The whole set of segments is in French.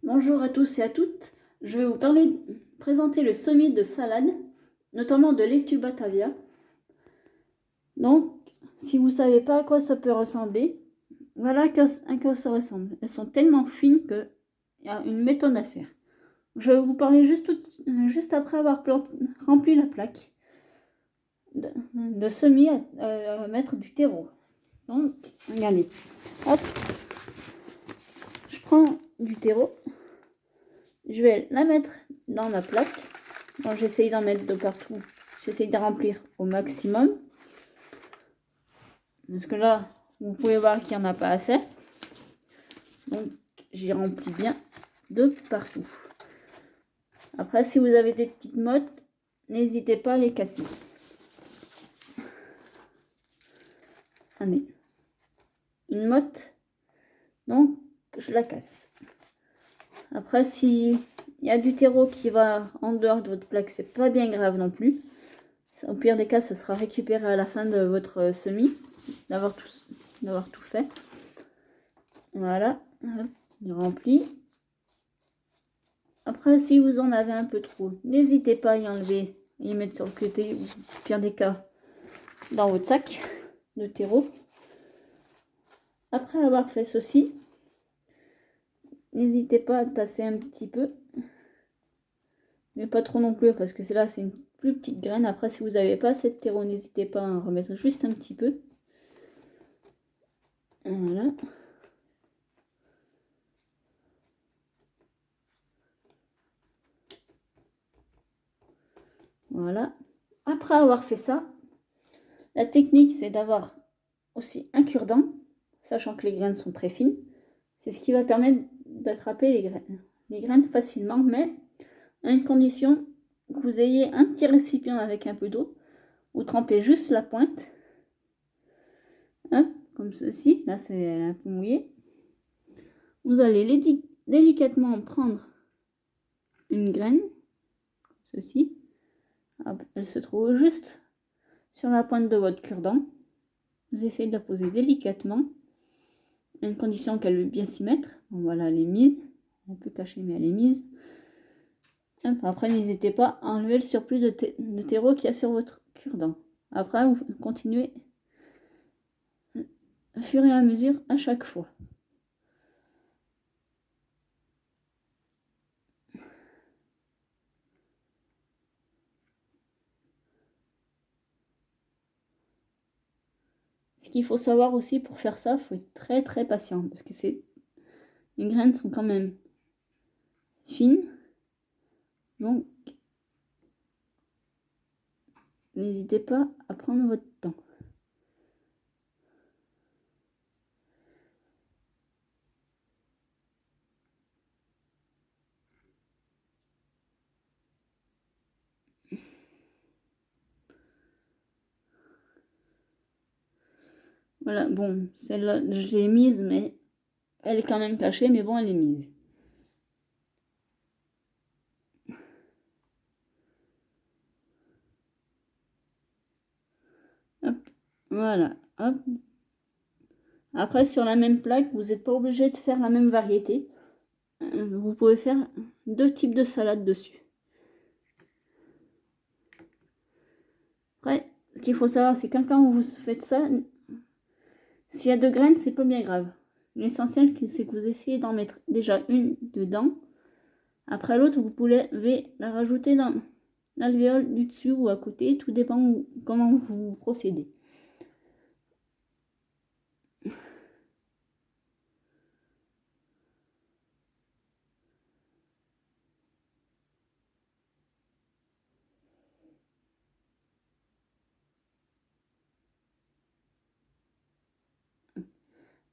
Bonjour à tous et à toutes. Je vais vous présenter le semis de salade, notamment de laitue Batavia. Donc, si vous ne savez pas à quoi ça peut ressembler, voilà à quoi ça ressemble. Elles sont tellement fines qu'il y a une méthode à faire. Je vais vous parler juste après avoir rempli la plaque de semis à mettre du terreau. Donc, regardez. Hop, je prends du terreau. Je vais la mettre dans la plaque. Bon, j'essaye d'en mettre de partout. J'essaye de remplir au maximum. Parce que là, vous pouvez voir qu'il n'y en a pas assez. Donc, j'y remplis bien de partout. Après, si vous avez des petites mottes, n'hésitez pas à les casser. Allez. Une motte. Donc, je la casse. Après, s'il y a du terreau qui va en dehors de votre plaque, c'est pas bien grave non plus. Au pire des cas, ça sera récupéré à la fin de votre semis, d'avoir tout fait. Voilà, il est rempli. Après, si vous en avez un peu trop, n'hésitez pas à y enlever, y mettre sur le côté, ou pire des cas, dans votre sac de terreau. Après avoir fait ceci, n'hésitez pas à tasser un petit peu, mais pas trop non plus, parce que là, c'est une plus petite graine. Après, si vous n'avez pas assez de terreau, n'hésitez pas à en remettre juste un petit peu. Voilà. Voilà. Après avoir fait ça, la technique, c'est d'avoir aussi un cure-dent, sachant que les graines sont très fines. C'est ce qui va permettre d'attraper les graines facilement, mais à une condition que vous ayez un petit récipient avec un peu d'eau. Vous trempez juste la pointe, hein, comme ceci. Là, c'est un peu mouillé. Vous allez délicatement prendre une graine, comme ceci. Hop, elle se trouve juste sur la pointe de votre cure-dent. Vous essayez de la poser délicatement, à une condition qu'elle veut bien s'y mettre. Bon, voilà, elle est mise. Un peu cachée, mais elle est mise. Après, n'hésitez pas à enlever le surplus de terreau qu'il y a sur votre cure-dent. Après, vous continuez au fur et à mesure à chaque fois. Ce qu'il faut savoir aussi pour faire ça, il faut être très très patient parce que les graines sont quand même fines. Donc, n'hésitez pas à prendre votre temps. Voilà, bon, celle-là, j'ai mise, mais elle est quand même cachée, mais bon, elle est mise. Hop, voilà, hop. Après, sur la même plaque, vous n'êtes pas obligé de faire la même variété. Vous pouvez faire 2 types de salade dessus. Après, ce qu'il faut savoir, c'est que quand vous faites ça, s'il y a 2 graines, c'est pas bien grave. L'essentiel, c'est que vous essayez d'en mettre déjà une dedans. Après l'autre, vous pouvez la rajouter dans l'alvéole du dessus ou à côté. Tout dépend comment vous procédez.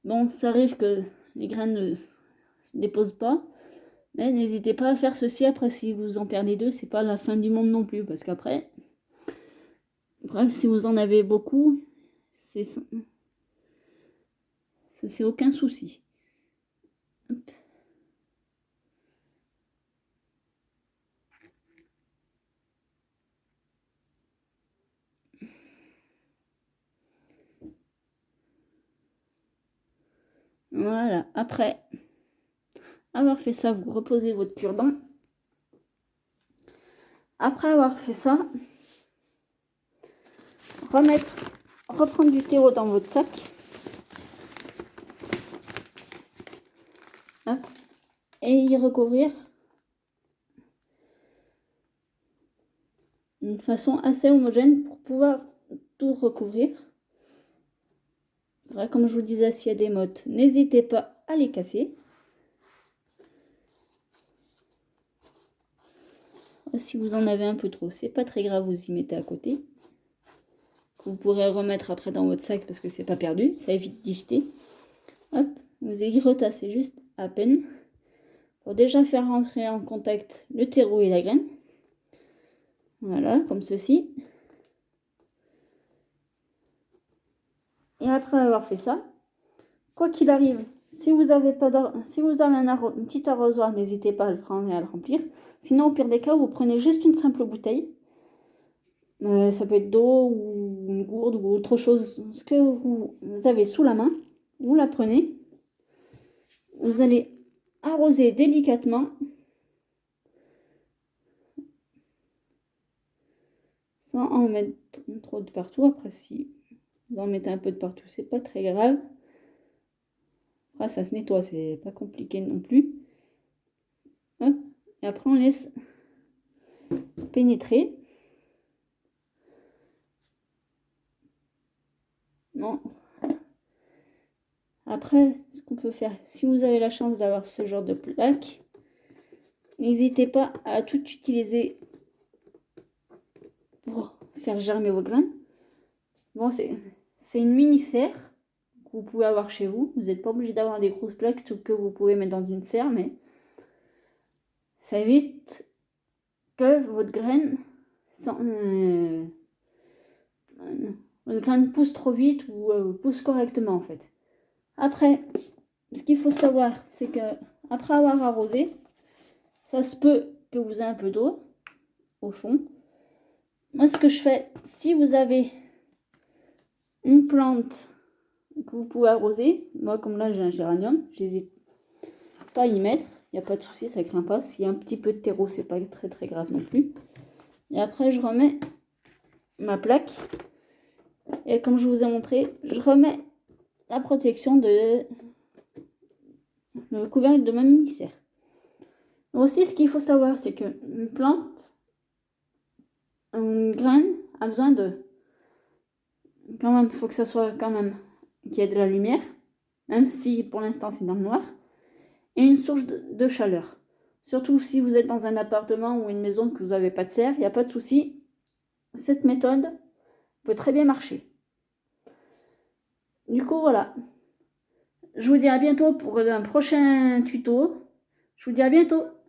Bon, ça arrive que les graines ne se déposent pas. Mais n'hésitez pas à faire ceci après. Si vous en perdez 2, c'est pas la fin du monde non plus. Parce qu'après, si vous en avez beaucoup, c'est aucun souci. Hop. Voilà. Après avoir fait ça, vous reposez votre cure-dent. Après avoir fait ça, reprendre du terreau dans votre sac. Hop, et y recouvrir d'une façon assez homogène pour pouvoir tout recouvrir. Comme je vous disais, s'il y a des mottes, n'hésitez pas à les casser. Si vous en avez un peu trop, c'est pas très grave, vous y mettez à côté. Vous pourrez remettre après dans votre sac parce que c'est pas perdu, ça évite d'y jeter. Hop, vous y retassez juste à peine pour déjà faire rentrer en contact le terreau et la graine. Voilà, comme ceci. Et après avoir fait ça, quoi qu'il arrive, si vous avez un petit arrosoir, n'hésitez pas à le prendre et à le remplir. Sinon, au pire des cas, vous prenez juste une simple bouteille. Ça peut être d'eau ou une gourde ou autre chose, ce que vous avez sous la main. Vous la prenez. Vous allez arroser délicatement. Sans en mettre trop de partout. Après, si vous en mettez un peu de partout, c'est pas très grave. Après, ça se nettoie, c'est pas compliqué non plus. Hop. Et après, on laisse pénétrer. Non. Après, ce qu'on peut faire, si vous avez la chance d'avoir ce genre de plaque, n'hésitez pas à tout utiliser pour faire germer vos graines. Bon, c'est une mini serre que vous pouvez avoir chez vous. Vous n'êtes pas obligé d'avoir des grosses plaques que vous pouvez mettre dans une serre, mais ça évite que votre graine pousse trop vite ou pousse correctement en fait. Après, ce qu'il faut savoir, c'est que après avoir arrosé, ça se peut que vous ayez un peu d'eau au fond. Moi, ce que je fais, si vous avez une plante que vous pouvez arroser, moi comme là j'ai un géranium, j'hésite pas à y mettre, il n'y a pas de souci, ça craint pas. S'il y a un petit peu de terreau, c'est pas très très grave non plus. Et après, je remets ma plaque. Et comme je vous ai montré, je remets la protection de le couvercle de ma mini-serre. Aussi, ce qu'il faut savoir, c'est qu'une plante, une graine, a besoin de... Quand même, il faut que ça soit quand même qu'il y ait de la lumière, même si pour l'instant c'est dans le noir, et une source de chaleur. Surtout si vous êtes dans un appartement ou une maison que vous n'avez pas de serre, il n'y a pas de souci. Cette méthode peut très bien marcher. Du coup, voilà. Je vous dis à bientôt pour un prochain tuto. Je vous dis à bientôt.